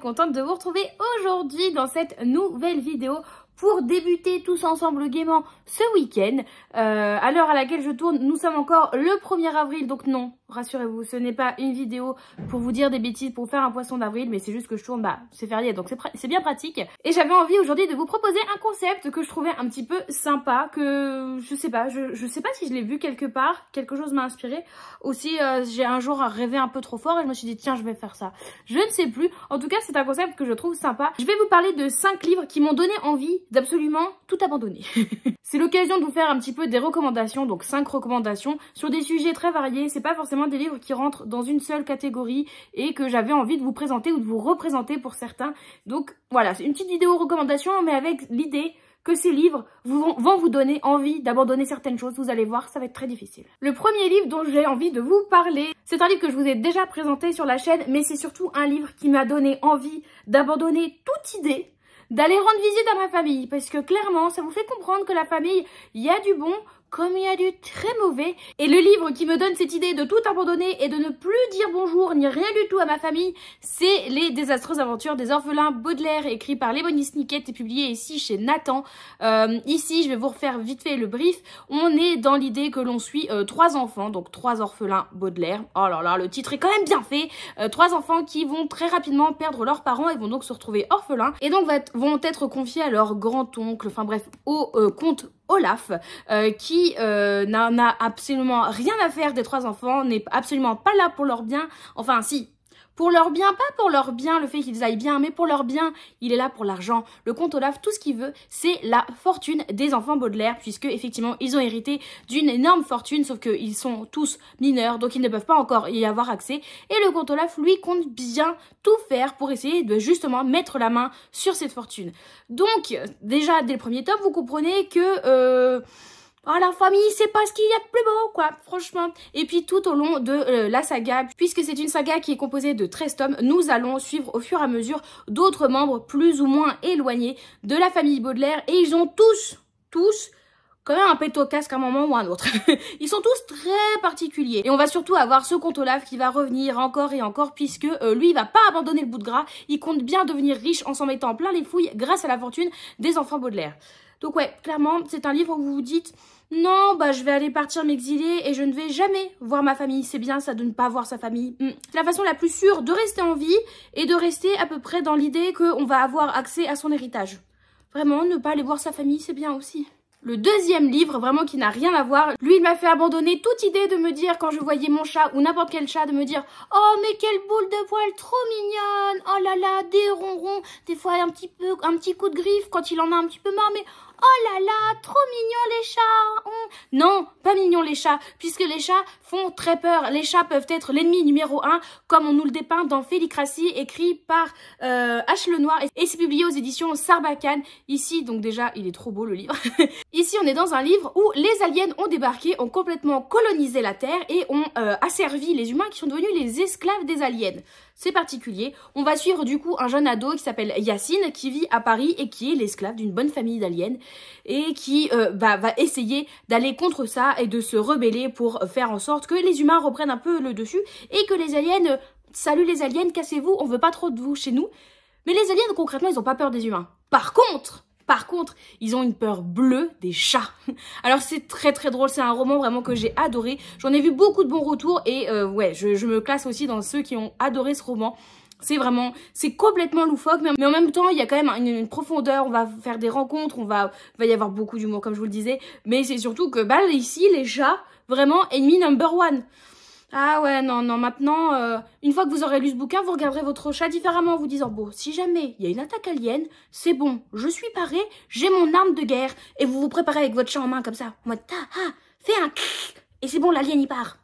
contente de vous retrouver aujourd'hui dans cette nouvelle vidéo pour débuter tous ensemble gaiement ce week-end. À l'heure à laquelle je tourne, nous sommes encore le 1er avril, donc non, rassurez-vous, ce n'est pas une vidéo pour vous dire des bêtises, pour faire un poisson d'avril, mais c'est juste que je tourne, c'est férié, donc c'est bien pratique. Et j'avais envie aujourd'hui de vous proposer un concept que je trouvais un petit peu sympa, que je sais pas si je l'ai vu quelque part, quelque chose m'a inspiré. Aussi, j'ai un jour rêvé un peu trop fort et je me suis dit tiens, je vais faire ça. Je ne sais plus, en tout cas c'est un concept que je trouve sympa. Je vais vous parler de 5 livres qui m'ont donné envie d'absolument tout abandonner. C'est l'occasion de vous faire un petit peu des recommandations, donc 5 recommandations sur des sujets très variés. C'est pas forcément des livres qui rentrent dans une seule catégorie et que j'avais envie de vous présenter ou de vous représenter pour certains. Donc voilà, c'est une petite vidéo recommandation, mais avec l'idée que ces livres vont vous donner envie d'abandonner certaines choses. Vous allez voir, ça va être très difficile. Le premier livre dont j'ai envie de vous parler, c'est un livre que je vous ai déjà présenté sur la chaîne, mais c'est surtout un livre qui m'a donné envie d'abandonner toute idée d'aller rendre visite à ma famille, parce que clairement, ça vous fait comprendre que la famille, il y a du bon comme il y a du très mauvais. Et le livre qui me donne cette idée de tout abandonner et de ne plus dire bonjour ni rien du tout à ma famille, c'est Les désastreuses aventures des orphelins Baudelaire, écrit par Léonie Snicket et publié ici chez Nathan. Ici, je vais vous refaire vite fait le brief. On est dans l'idée que l'on suit 3 enfants, donc 3 orphelins Baudelaire. Oh là là, le titre est quand même bien fait. 3 enfants qui vont très rapidement perdre leurs parents et vont donc se retrouver orphelins. Et donc vont être confiés à leur grand-oncle, enfin bref, au comte Olaf, qui n'a absolument rien à faire des 3 enfants, n'est absolument pas là pour leur bien, enfin si, pour leur bien, pas pour leur bien, le fait qu'ils aillent bien, mais pour leur bien, il est là pour l'argent. Le comte Olaf, tout ce qu'il veut, c'est la fortune des enfants Baudelaire, puisque effectivement, ils ont hérité d'une énorme fortune, sauf qu'ils sont tous mineurs, donc ils ne peuvent pas encore y avoir accès. Et le comte Olaf, lui, compte bien tout faire pour essayer de justement mettre la main sur cette fortune. Donc, déjà, dès le premier tome, vous comprenez que oh, la famille, c'est pas ce qu'il y a de plus beau, quoi, franchement. Et puis tout au long de la saga, puisque c'est une saga qui est composée de 13 tomes, nous allons suivre au fur et à mesure d'autres membres plus ou moins éloignés de la famille Baudelaire. Et ils ont tous, quand même un pet au casque à un moment ou à un autre. Ils sont tous très particuliers. Et on va surtout avoir ce comte Olaf qui va revenir encore et encore, puisque lui, il va pas abandonner le bout de gras. Il compte bien devenir riche en s'en mettant plein les fouilles grâce à la fortune des enfants Baudelaire. Donc ouais, clairement, c'est un livre où vous vous dites « Non, je vais aller partir m'exiler et je ne vais jamais voir ma famille. C'est bien ça de ne pas voir sa famille. » C'est la façon la plus sûre de rester en vie et de rester à peu près dans l'idée qu'on va avoir accès à son héritage. Vraiment, ne pas aller voir sa famille, c'est bien aussi. Le deuxième livre, vraiment qui n'a rien à voir, lui il m'a fait abandonner toute idée de me dire, quand je voyais mon chat ou n'importe quel chat, de me dire « Oh mais quelle boule de poil trop mignonne, oh là là, des ronrons, des fois un petit coup de griffe quand il en a un petit peu marre, mais oh là là, trop mignons les chats !» Non, pas mignons les chats, puisque les chats font très peur. Les chats peuvent être l'ennemi numéro 1, comme on nous le dépeint dans Félicratie, écrit par H. Lenoir, et c'est publié aux éditions Sarbacane. Ici, donc déjà, il est trop beau le livre. Ici, on est dans un livre où les aliens ont débarqué, ont complètement colonisé la Terre et ont asservi les humains qui sont devenus les esclaves des aliens. C'est particulier. On va suivre du coup un jeune ado qui s'appelle Yacine, qui vit à Paris et qui est l'esclave d'une bonne famille d'aliens et qui va essayer d'aller contre ça et de se rebeller pour faire en sorte que les humains reprennent un peu le dessus et que les aliens, salut les aliens, cassez-vous, on veut pas trop de vous chez nous. Mais les aliens, concrètement, ils ont pas peur des humains. Par contre, ils ont une peur bleue des chats. Alors c'est très drôle, c'est un roman vraiment que j'ai adoré. J'en ai vu beaucoup de bons retours et ouais, je me classe aussi dans ceux qui ont adoré ce roman. C'est complètement loufoque, mais en même temps, il y a quand même une profondeur, on va faire des rencontres, il va y avoir beaucoup d'humour comme je vous le disais. Mais c'est surtout que ici, les chats, vraiment, ennemi number 1. Ah ouais, non, maintenant, une fois que vous aurez lu ce bouquin, vous regarderez votre chat différemment en vous disant « Bon, si jamais il y a une attaque alien, c'est bon, je suis paré, j'ai mon arme de guerre. » Et vous vous préparez avec votre chat en main comme ça, en mode « fais un krrr » et c'est bon, l'alien il part.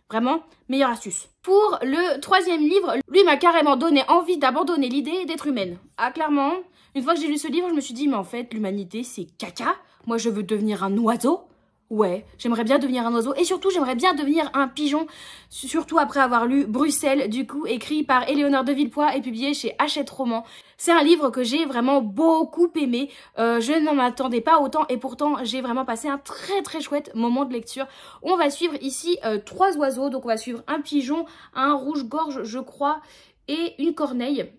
Vraiment, meilleure astuce. Pour le 3e livre, lui m'a carrément donné envie d'abandonner l'idée d'être humaine. Ah clairement, une fois que j'ai lu ce livre, je me suis dit « Mais en fait, l'humanité c'est caca, moi je veux devenir un oiseau. » Ouais, j'aimerais bien devenir un oiseau et surtout j'aimerais bien devenir un pigeon, surtout après avoir lu Bruxelles, du coup écrit par Éléonore de Villepoix et publié chez Hachette Roman. C'est un livre que j'ai vraiment beaucoup aimé, je n'en attendais pas autant et pourtant j'ai vraiment passé un très chouette moment de lecture. On va suivre ici 3 oiseaux, donc on va suivre un pigeon, un rouge-gorge je crois et une corneille.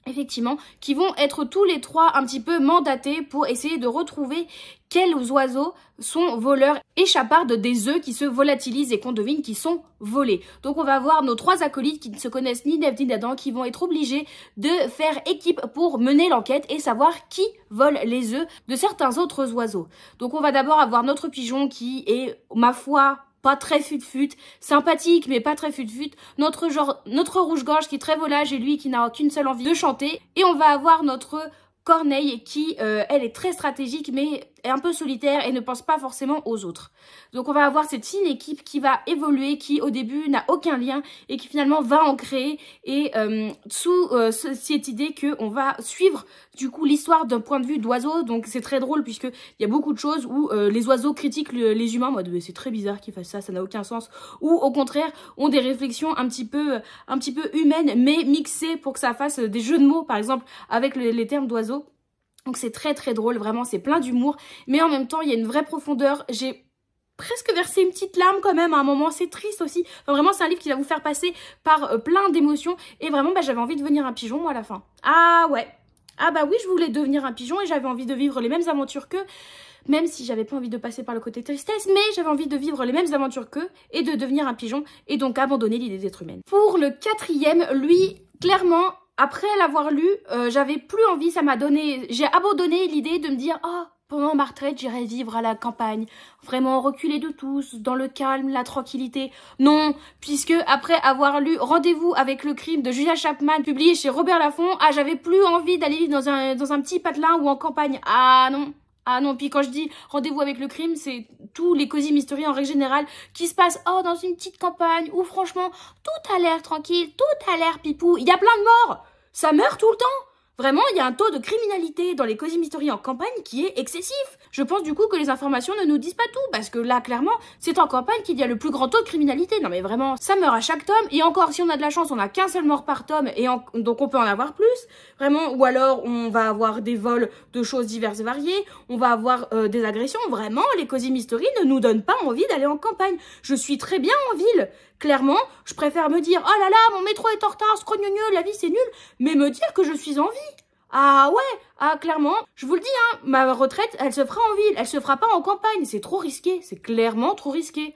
effectivement, qui vont être tous les trois un petit peu mandatés pour essayer de retrouver quels oiseaux sont voleurs échappards des œufs qui se volatilisent et qu'on devine qui sont volés. Donc on va avoir nos trois acolytes qui ne se connaissent ni d'Ève ni d'Adam qui vont être obligés de faire équipe pour mener l'enquête et savoir qui vole les œufs de certains autres oiseaux. Donc on va d'abord avoir notre pigeon qui est, ma foi, pas très fut-fut, sympathique mais pas très fut-fut, notre rouge-gorge qui est très volage et lui qui n'a qu'une seule envie de chanter, et on va avoir notre Corneille qui, elle est très stratégique mais est un peu solitaire et ne pense pas forcément aux autres. Donc on va avoir cette fine équipe qui va évoluer, qui au début n'a aucun lien et qui finalement va en créer, et sous cette idée qu'on va suivre du coup l'histoire d'un point de vue d'oiseau. Donc c'est très drôle puisque il y a beaucoup de choses où les oiseaux critiquent les humains en mode c'est très bizarre qu'ils fassent ça, ça n'a aucun sens, ou au contraire ont des réflexions un petit peu humaines mais mixées pour que ça fasse des jeux de mots par exemple avec les termes d'oiseaux. Donc c'est très très drôle, vraiment c'est plein d'humour, mais en même temps il y a une vraie profondeur. J'ai presque versé une petite larme quand même à un moment, c'est triste aussi. Enfin, vraiment c'est un livre qui va vous faire passer par plein d'émotions, et vraiment j'avais envie de devenir un pigeon moi à la fin. Ah ouais, ah bah oui, je voulais devenir un pigeon et j'avais envie de vivre les mêmes aventures qu'eux, même si j'avais pas envie de passer par le côté tristesse, mais j'avais envie de vivre les mêmes aventures qu'eux et de devenir un pigeon, et donc abandonner l'idée d'être humaine. Pour le quatrième, lui, clairement, après l'avoir lu, j'avais plus envie, j'ai abandonné l'idée de me dire « Oh, pendant ma retraite, j'irai vivre à la campagne, vraiment reculé de tous, dans le calme, la tranquillité. » Non, puisque après avoir lu Rendez-vous avec le crime de Julia Chapman, publié chez Robert Laffont, ah, j'avais plus envie d'aller vivre dans un petit patelin ou en campagne. Ah non. Ah non, puis quand je dis Rendez-vous avec le crime, c'est tous les cosy mystery en règle générale qui se passent dans une petite campagne où franchement tout a l'air tranquille, tout a l'air pipou, il y a plein de morts, ça meurt tout le temps. Vraiment, il y a un taux de criminalité dans les cosy mystery en campagne qui est excessif. Je pense du coup que les informations ne nous disent pas tout, parce que là, clairement, c'est en campagne qu'il y a le plus grand taux de criminalité. Non mais vraiment, ça meurt à chaque tome, et encore, si on a de la chance, on n'a qu'un seul mort par tome, et donc on peut en avoir plus. Vraiment, ou alors on va avoir des vols de choses diverses et variées, on va avoir des agressions. Vraiment, les cosy mystery ne nous donnent pas envie d'aller en campagne. Je suis très bien en ville. Clairement, je préfère me dire « Oh là là, mon métro est en retard, scrogneux, la vie c'est nul », mais me dire que je suis en vie. Ah ouais, ah clairement, je vous le dis, hein, ma retraite, elle se fera en ville, elle se fera pas en campagne, c'est trop risqué, c'est clairement trop risqué.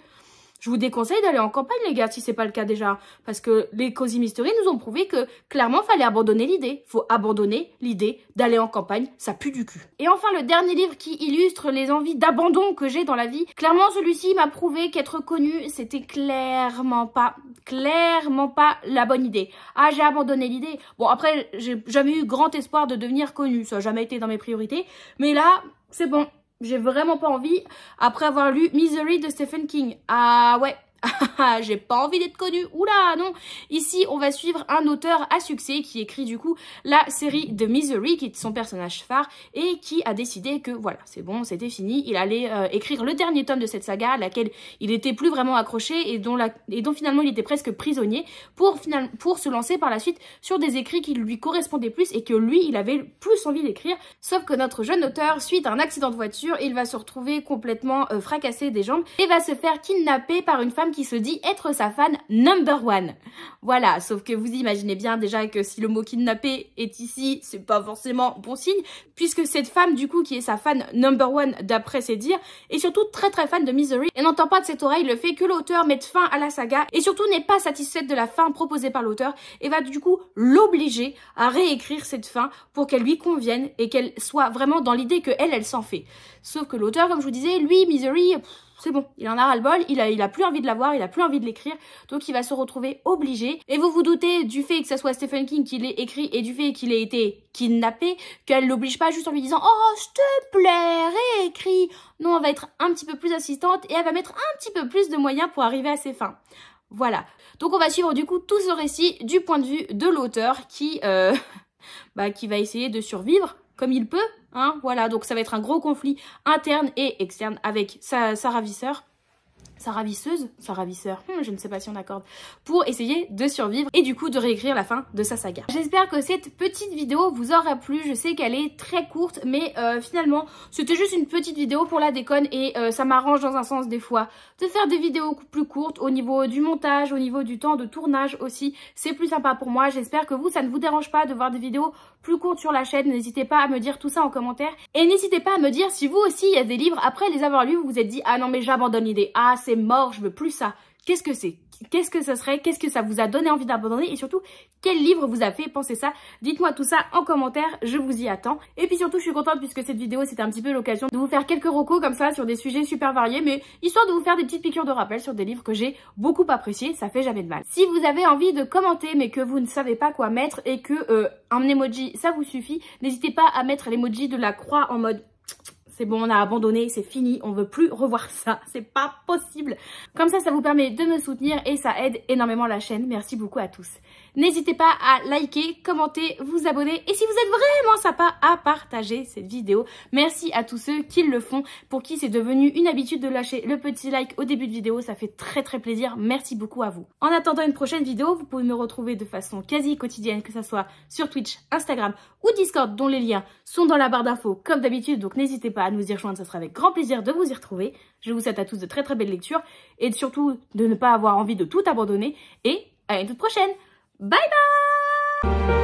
Je vous déconseille d'aller en campagne, les gars, si c'est pas le cas déjà. Parce que les cosy mystery nous ont prouvé que, clairement, fallait abandonner l'idée. Faut abandonner l'idée d'aller en campagne, ça pue du cul. Et enfin, le dernier livre qui illustre les envies d'abandon que j'ai dans la vie. Clairement, celui-ci m'a prouvé qu'être connu, c'était clairement pas la bonne idée. Ah, j'ai abandonné l'idée. Bon, après, j'ai jamais eu grand espoir de devenir connu. Ça n'a jamais été dans mes priorités. Mais là, c'est bon. J'ai vraiment pas envie, après avoir lu Misery de Stephen King. Ah ouais, j'ai pas envie d'être connue. Oula, non. Ici, on va suivre un auteur à succès qui écrit du coup la série de Misery, qui est son personnage phare, et qui a décidé que voilà, c'est bon, c'était fini. Il allait écrire le dernier tome de cette saga, à laquelle il était plus vraiment accroché et dont finalement il était presque prisonnier, pour se lancer par la suite sur des écrits qui lui correspondaient plus et que lui, il avait plus envie d'écrire. Sauf que notre jeune auteur, suite à un accident de voiture, il va se retrouver complètement fracassé des jambes et va se faire kidnapper par une femme qui se dit être sa fan number one. Voilà, sauf que vous imaginez bien déjà que si le mot kidnapper est ici, c'est pas forcément bon signe, puisque cette femme du coup qui est sa fan number one d'après ses dires, est surtout très fan de Misery et n'entend pas de cette oreille le fait que l'auteur mette fin à la saga, et surtout n'est pas satisfaite de la fin proposée par l'auteur et va du coup l'obliger à réécrire cette fin pour qu'elle lui convienne et qu'elle soit vraiment dans l'idée que elle s'en fait. Sauf que l'auteur, comme je vous disais, lui, Misery, c'est bon, il en a ras-le-bol, il a plus envie de la voir, il a plus envie de l'écrire, donc il va se retrouver obligé. Et vous vous doutez du fait que ça soit Stephen King qui l'ait écrit et du fait qu'il ait été kidnappé, qu'elle l'oblige pas juste en lui disant « Oh, s'il te plaît, réécris !» Non, elle va être un petit peu plus assistante et elle va mettre un petit peu plus de moyens pour arriver à ses fins. Voilà. Donc on va suivre du coup tout ce récit du point de vue de l'auteur qui va essayer de survivre comme il peut, hein, voilà, donc ça va être un gros conflit interne et externe avec sa ravisseur. sa ravisseuse, sa ravisseur, je ne sais pas si on accorde, pour essayer de survivre et du coup de réécrire la fin de sa saga. J'espère que cette petite vidéo vous aura plu. Je sais qu'elle est très courte, mais finalement c'était juste une petite vidéo pour la déconne et ça m'arrange dans un sens des fois de faire des vidéos plus courtes au niveau du montage, au niveau du temps de tournage aussi. C'est plus sympa pour moi. J'espère que vous, ça ne vous dérange pas de voir des vidéos plus courtes sur la chaîne. N'hésitez pas à me dire tout ça en commentaire et n'hésitez pas à me dire si vous aussi il y a des livres après les avoir lus vous vous êtes dit ah non mais j'abandonne l'idée, ah c'est mort, je veux plus ça. Qu'est-ce que c'est? Qu'est-ce que ça serait? Qu'est-ce que ça vous a donné envie d'abandonner? Et surtout, quel livre vous a fait penser ça? Dites-moi tout ça en commentaire, je vous y attends. Et puis surtout, je suis contente puisque cette vidéo, c'était un petit peu l'occasion de vous faire quelques recos comme ça sur des sujets super variés, mais histoire de vous faire des petites piqûres de rappel sur des livres que j'ai beaucoup appréciés, ça fait jamais de mal. Si vous avez envie de commenter mais que vous ne savez pas quoi mettre et que un emoji, ça vous suffit, n'hésitez pas à mettre l'emoji de la croix en mode... C'est bon, on a abandonné, c'est fini, on veut plus revoir ça, c'est pas possible. Comme ça vous permet de me soutenir et ça aide énormément la chaîne. Merci beaucoup à tous. N'hésitez pas à liker, commenter, vous abonner et si vous êtes vraiment sympa, à partager cette vidéo. Merci à tous ceux qui le font, pour qui c'est devenu une habitude de lâcher le petit like au début de vidéo, ça fait très plaisir. Merci beaucoup à vous. En attendant une prochaine vidéo, vous pouvez me retrouver de façon quasi quotidienne, que ce soit sur Twitch, Instagram ou Discord, dont les liens sont dans la barre d'infos comme d'habitude, donc n'hésitez pas à nous y rejoindre, ça sera avec grand plaisir de vous y retrouver. Je vous souhaite à tous de très belles lectures et surtout de ne pas avoir envie de tout abandonner et à une toute prochaine. Bye bye!